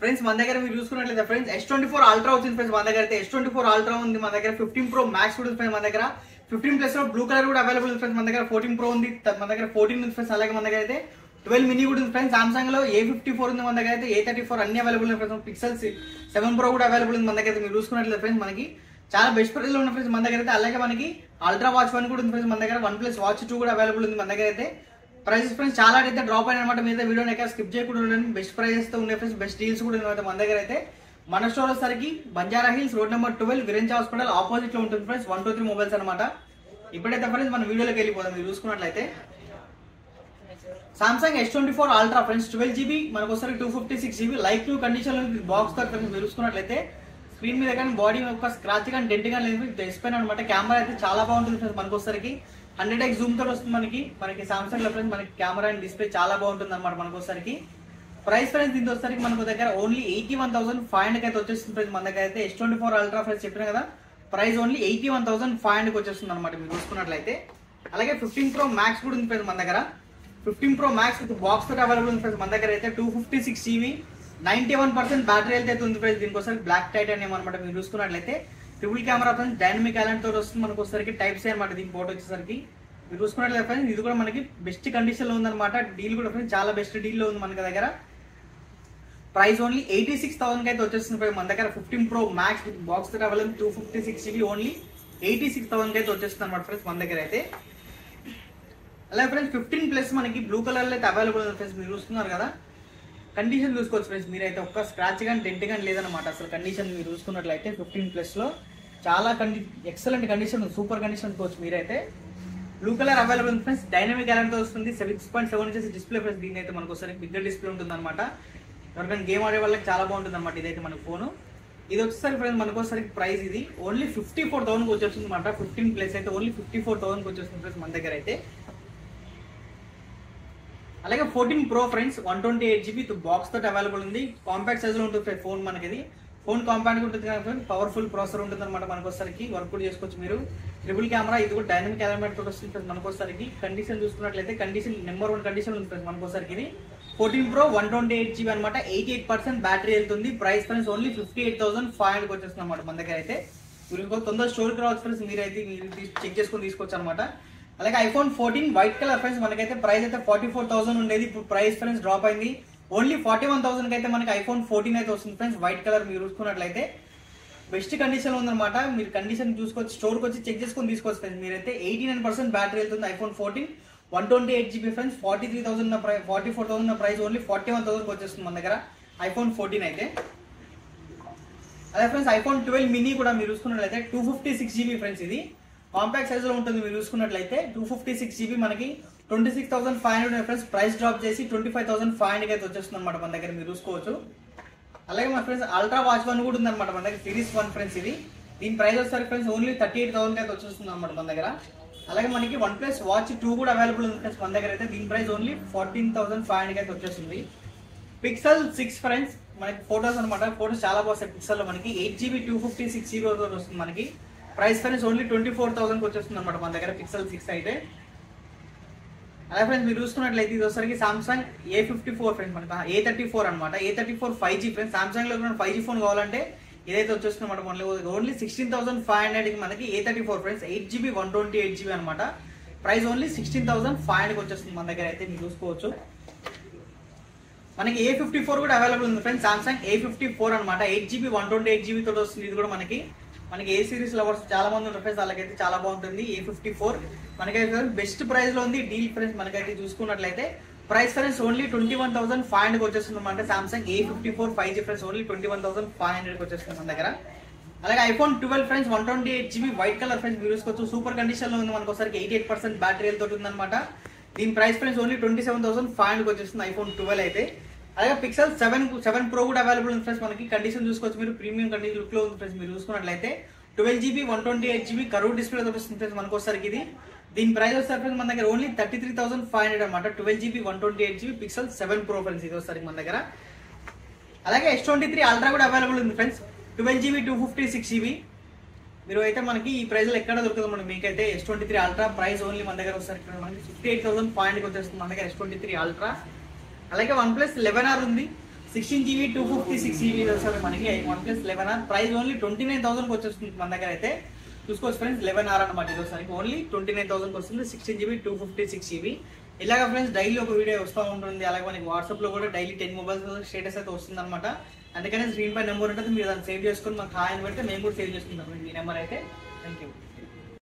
Friends మన దగ్గర మీరు చూసుకున్నట్లయితే ఫ్రెండ్స్ S24 అల్ట్రా వచ్చింది ఫ్రెండ్స్ మన దగ్గర అయితే S24 అల్ట్రా ఉంది మన దగ్గర 15 Pro Max కూడా ఉంది ఫ్రెండ్స్ మన దగ్గర 15 ప్లస్ లో బ్లూ కలర్ కూడా అవైలబుల్ ఉంది ఫ్రెండ్స్ మన దగ్గర 14 Pro ఉంది మన దగ్గర 14 ఉంది ఫ్రెండ్స్ అలాగే మన దగ్గర అయితే 12 మినీ కూడా ఉంది ఫ్రెండ్స్ సామ్సంగ్ లో A54 ఉంది మన దగ్గర అయితే A34 అన్ని అవైలబుల్ ఉంది ఫ్రెండ్స్ పిక్సెల్ 7 Pro కూడా అవైలబుల్ ఉంది మన దగ్గర మీరు చూసుకున్నట్లయితే ఫ్రెండ్స్ మనకి చాలా బెస్ట్ ప్రైస్ లో ఉన్న ఫ్రెండ్స్ మన దగ్గర అయితే అలాగే మనకి అల్ట్రా వాచ్ 1 కూడా ఉంది ఫ్రెండ్స్ మన దగ్గర OnePlus Watch 2 కూడా అవైలబుల్ ఉంది మన దగ్గర అయితే ప్రైసెస్ ఫ్రెండ్స్ చాలా అయితే డ్రాప్ అయిన అనమాట మీద వీడియోని ఎక్కడ స్కిప్ చేయకుండా ఉండండి బెస్ట్ ప్రైజెస్ తో ఉన్నాయి ఫ్రెండ్స్ బెస్ట్ డీల్స్ కూడా ఉన్నాయి మన దగ్గర అయితే మన స్టోర్ వచ్చేసరికి Banjara Hills road number 12 Virinchi hospital opposite లో ఉంటుంది ఫ్రెండ్స్ 123 మొబైల్స్ అనమాట ఇప్పుడైతే ఫ్రెండ్స్ మన వీడియోలోకి వెళ్ళిపోదాం మీరు చూసుకున్నట్లయితే Samsung S24 ultra friends 12GB మనకు వచ్చేసరికి 256GB లైక్ న్యూ కండిషన్ లో బాక్స్ తో ఫ్రెండ్స్ మీరు చూసుకున్నట్లయితే స్క్రీన్ మీద కానీ బాడీ ఒక స్క్రాచ్ కానీ డెంట్ కానీ లేదు డిస్ప్లే అనమాట కెమెరా అయితే చాలా బాగుంటుంది ఫ్రెండ్స్ మనకు వచ్చేసరికి 100x జూమ్ తో వస్తుంది మనకి సామ్సంగ్ లో ఫ్రెండ్స్ మనకి కెమెరా అండ్ డిస్ప్లే చాలా బాగుంటుంది అనమాట మనకు వచ్చేసరికి ప్రైస్ ఫ్రెండ్స్ దీంతో వచ్చేసరికి మనకు దగ్గర ఓన్లీ 81,500 అయితే వచ్చేస్తుంది ఫ్రెండ్స్ మన దగ్గర అయితే S24 అల్ట్రా ఫ్రెండ్స్ చెప్పిన కదా ప్రైస్ ఓన్లీ 81,500 వచ్చేస్తుంది అనమాట మీరు చూసుకున్నట్లయితే అలాగే 15 Pro Max కూడా ఉంది ఫ్రెండ్స్ మన దగ్గర 15 Pro Max విత్ బాక్స్ తో అవైలబుల్ ఉంది ఫ్రెండ్స్ మన దగ్గర అయితే 256GB 91% బ్యాటరీ అయితే ఉంది ఫ్రెండ్స్ దీనికోసం బ్లాక్ టైటానియం అనమాట మీరు చూసుకున్నట్లయితే ట్రిపుల్ కెమెరా ఫ్రెండ్స్ డైనమిక్ ఎలాంటి తోటి వస్తుంది మనకు వచ్చేసరికి టైప్ సి అనమాట దీని ఫోటో వచ్చేసరికి మీరు చూసుకున్నట్లయితే ఫ్రెండ్స్ ఇది కూడా మనకి బెస్ట్ కండిషన్ లో ఉందన్నమాట డీల్ కూడా ఫ్రెండ్స్ చాలా బెస్ట్ డీల్ లో ఉంది మన దగ్గర ప్రైస్ ఓన్లీ 86,000 అయితే వచ్చేస్తుంది మన దగ్గర 15 Pro Max విత్ బాక్స్ తో అవైలబుల్ 256GB ఓన్లీ 86,000 అయితే వచ్చేస్తుంది అనమాట ఫ్రెండ్స్ మన దగ్గర అయితే అలాగే ఫ్రెండ్స్ 15 ప్లస్ మనకి బ్లూ కలర్ లో అయితే అవైలబుల్ ఉంది ఫ్రెండ్స్ మీరు చూస్తున్నారు కదా కండిషన్ చూసుకోవచ్చు ఫ్రెండ్స్ మీరైతే ఒక్క స్క్రాచ్ కానీ డెంట్ కానీ లేదనమాట అసలు కండిషన్ మీరు చూసుకున్నట్లయితే 15 ప్లస్ లో చాలా ఎక్సలెంట్ కండిషన్ సూపర్ కండిషన్ అనుకోవచ్చు మీరైతే బ్లూ కలర్ అవైలబుల్ ఉంది ఫ్రెండ్స్ డైనమిక్ ఎలాంటి వస్తుంది 6.7 ఇంచెస్ డిస్ప్లే ఫ్రెండ్స్ దీని అయితే మనకు ఒకసారి బిగ్గర్ డిస్ప్లే ఉంటుంది అనమాట ఎవరికైనా గేమ్ ఆడే వాళ్ళకి చాలా బాగుంటుంది అనమాట ఇదైతే మన ఫోన్ ఇది వచ్చేసరికి ఫ్రెండ్స్ మనకు ఒకసారి ప్రైస్ ఇది ఓన్లీ 54,000 వచ్చేస్తుంది అనమాట 15 ప్లస్ అయితే ఓన్లీ 54,000 వచ్చేస్తుంది ఫ్రెండ్స్ మన దగ్గర అయితే అలాగే 14 Pro ఫ్రెండ్స్ 128GB బాక్స్ తోటి అవైలబుల్ ఉంది కాంపాక్ట్ సైజ్ లో ఉంటుంది ఫోన్ మనకి ఇది ఫోన్ కాంపాక్ట్ ఉంటుంది కాబట్టి పవర్ఫుల్ ప్రాసెసర్ ఉంటుంది అనమాట మనకు వచ్చేసరికి వర్క్ కూడా చేసుకోవచ్చు మీరు ట్రిపుల్ కెమెరా ఇది కూడా డైనమిక్ ఎలిమెంట్ తోటి వస్తుంది మనకు వచ్చేసరికి కండిషన్ చూసుకున్నట్లయితే కండిషన్ నెంబర్ 1 కండిషన్ ఉంటుంది మనకు వచ్చేసరికి ఇది 14 Pro 128GB అనమాట 88% బ్యాటరీ వెళ్తుంది ప్రైస్ ఫ్రెండ్స్ ఓన్లీ 58,500 వచ్చేస్తుంది అనమాట మన దగ్గర అయితే మీరు తొందర స్టోర్ రావచ్చు ఫ్రెండ్స్ మీరైతే మీరు చెక్ చేసుకొని తీసుకోవచ్చు అనమాట అలాగే iPhone 14 వైట్ కలర్ ఫ్రెండ్స్ మనకైతే ప్రైస్ అయితే 44,000 ఉండేది ఇప్పుడు ప్రైస్ ఫ్రెండ్స్ డ్రాప్ అయింది ఓన్లీ 41,000 అయితే మనకి iPhone 14 అయితే వస్తుంది ఫ్రెండ్స్ వైట్ కలర్ మీరు చూసుకున్నట్లయితే బెస్ట్ కండిషన్ ఉందన్నమాట మీరు కండిషన్ చూసుకోవచ్చు స్టోర్కి వచ్చి చెక్ చేసుకొని తీసుకోవచ్చు ఫ్రెండ్స్ మీరైతే 89% బ్యాటరీ వెళ్తుంది iPhone 14 128GB friends 44,000 price only 41,000 వచ్చేస్తుంది మన దగ్గర iPhone 14 అయితే అదే ఫ్రెండ్స్ iPhone 12 మినీ కూడా మీరు చూసుకున్నట్లయితే 256GB ఫ్రెండ్స్ ఇది కాంపాక్ట్ సైజ్ లో ఉంటుంది మీరు చూసుకున్నట్లయితే 256GB మనకి 26,500 ఫ్రెండ్స్ ప్రైస్ డ్రాప్ చేసి 25,500 అయితే వచ్చేస్తుంది అనమాట మన దగ్గర మీరు చూసుకోవచ్చు అలాగే మన ఫ్రెండ్స్ అల్ట్రా వాచ్ 1 కూడా ఉందన్నమాట మన దగ్గర సిరీస్ 1 ఫ్రెండ్స్ ఇది దీని ప్రైస్ వచ్చేసరికి ఫ్రెండ్స్ ఓన్లీ 38,000 అయితే వచ్చేస్తుంది అనమాట మన దగ్గర అలాగే మనకి OnePlus Watch 2 కూడా అవైలబుల్ ఉంది ఫ్రెండ్స్ మన దగ్గర అయితే దీని ప్రైస్ ఓన్లీ 14,500 అయితే వచ్చేస్తుంది పిక్సెల్ 6 ఫ్రెండ్స్ మనకి ఫోటోస్ అనమాట ఫోటోస్ చాలా బాగుంటాయి పిక్సెల్ లో మనకి 8GB 256GB వస్తుంది మనకి ప్రైస్ ఫ్రెండ్స్ ఓన్లీ 24,000 వచ్చేస్తుంది అనమాట మన దగ్గర పిక్సెల్ 6 అయితే అలా ఫ్రెండ్స్ మీరు చూసుకున్నట్లయితే ఇది వచ్చరికి సామ్సంగ్ A54 ఫ్రెండ్స్ మనకి A34 అనమాట A34 5G ఫ్రెండ్స్ సామ్సంగ్ లో 5G ఫోన్ కావాలంటే ఇదైతే వచ్చేస్తుంది అనమాట మనకి ఓన్లీ 16,500 మనకి A34 ఫ్రెండ్స్ 8GB 128GB అనమాట ప్రైస్ ఓన్లీ 16,500 వచ్చేస్తుంది మన దగ్గర అయితే మీరు చూసుకోవచ్చు మనకి A54 కూడా అవైలబుల్ ఉంది ఫ్రెండ్స్ సామ్సంగ్ A54 అనమాట 8GB 128GB తోటి వస్తుంది ఇది కూడా మనకి ఏ సిరీస్ లవర్స్ చాలా మంది ఉన్నారు ఫ్రెండ్స్ వాళ్ళకైతే చాలా బాగుంటుంది A54 మనకైతే బెస్ట్ ప్రైస్ లో ఉంది డీల్ ఫ్రెండ్స్ మనకైతే చూసుకున్నట్లయితే ప్రైస్ ఫ్రెండ్స్ ఓన్లీ 21,500 వచ్చేస్తుంది అనమాట Samsung A54 5G friends only 21,500 వచ్చేస్తుంది మన దగ్గర అలాగే iPhone 12 friends 128GB white colour friends మీరు చూసుకోవచ్చు సూపర్ కండిషన్ లో ఉంది మనకు ఒకసారికి 88% బ్యాటరీ తోటి ఉంది అనమాట దీని ప్రైస్ ఫ్రెండ్స్ ఓన్లీ 27,500 వచ్చేస్తుంది iPhone 12 అయితే అలాగే పిక్సెల్ 7 Pro కూడా అవైలబుల్ ఉంది ఫ్రెండ్స్ మనకి కండిషన్ చూసుకోవచ్చు మీరు ప్రీమియం కండిషన్ లుక్ లో ఉంది ఫ్రెండ్స్ మీరు చూసుకున్నట్లయితే 12GB 128GB కర్వ్ డిస్ప్లే తో వస్తుంది ఫ్రెండ్స్ మనకు ఒకసారికి ఇది దీని ప్రైస్ వచ్చేసరికి ఫ్రెండ్స్ మన దగ్గర ఓన్లీ 33,500 అనమాట 12GB 128GB pixel 7 Pro friends ఇది వచ్చేసరికి మన దగ్గర అలాగే S23 అల్ట్రా కూడా అవైలబుల్ ఉంది ఫ్రెండ్స్ 12GB 256GB మీరు అయితే మనకి ఈ ప్రైస్ లో ఎక్కడ దొరకదు మనకి మీకైతే S23 అల్ట్రా ప్రైస్ ఓన్లీ మన దగ్గర వచ్చేసరికి మనకి 58,500 వచ్చేస్తుంది మన దగ్గర S23 అల్ట్రా అలాగే OnePlus 11R ఉంది 16GB 256GB వస్తుంది మనకి OnePlus 11R. ప్రైస్ ఓన్లీ 29,000 వచ్చేస్తుంది మన దగ్గర అయితే. చూసుకోవచ్చు ఫ్రెండ్స్, 11R అనమాట ఇది వస్తుంది. ఓన్లీ 29,000 వస్తుంది, 16GB 256GB. ఇలాగ ఫ్రెండ్స్ డైలీ ఒక వీడియో వస్తూ ఉంటుంది. అలాగే మనకి వాట్సాప్ లో కూడా డైలీ 10 మొబైల్స్ స్టేటస్ అయితే వస్తుంది అనమాట. అందుకనే స్క్రీన్ పై నెంబర్ ఉంటుంది, మీరు దాన్ని సేవ్ చేసుకొని మాకు హాయ్ అని పెడితే మేము కూడా సేవ్ చేసుకుంటాం ఈ నెంబర్ అయితే. Thank you.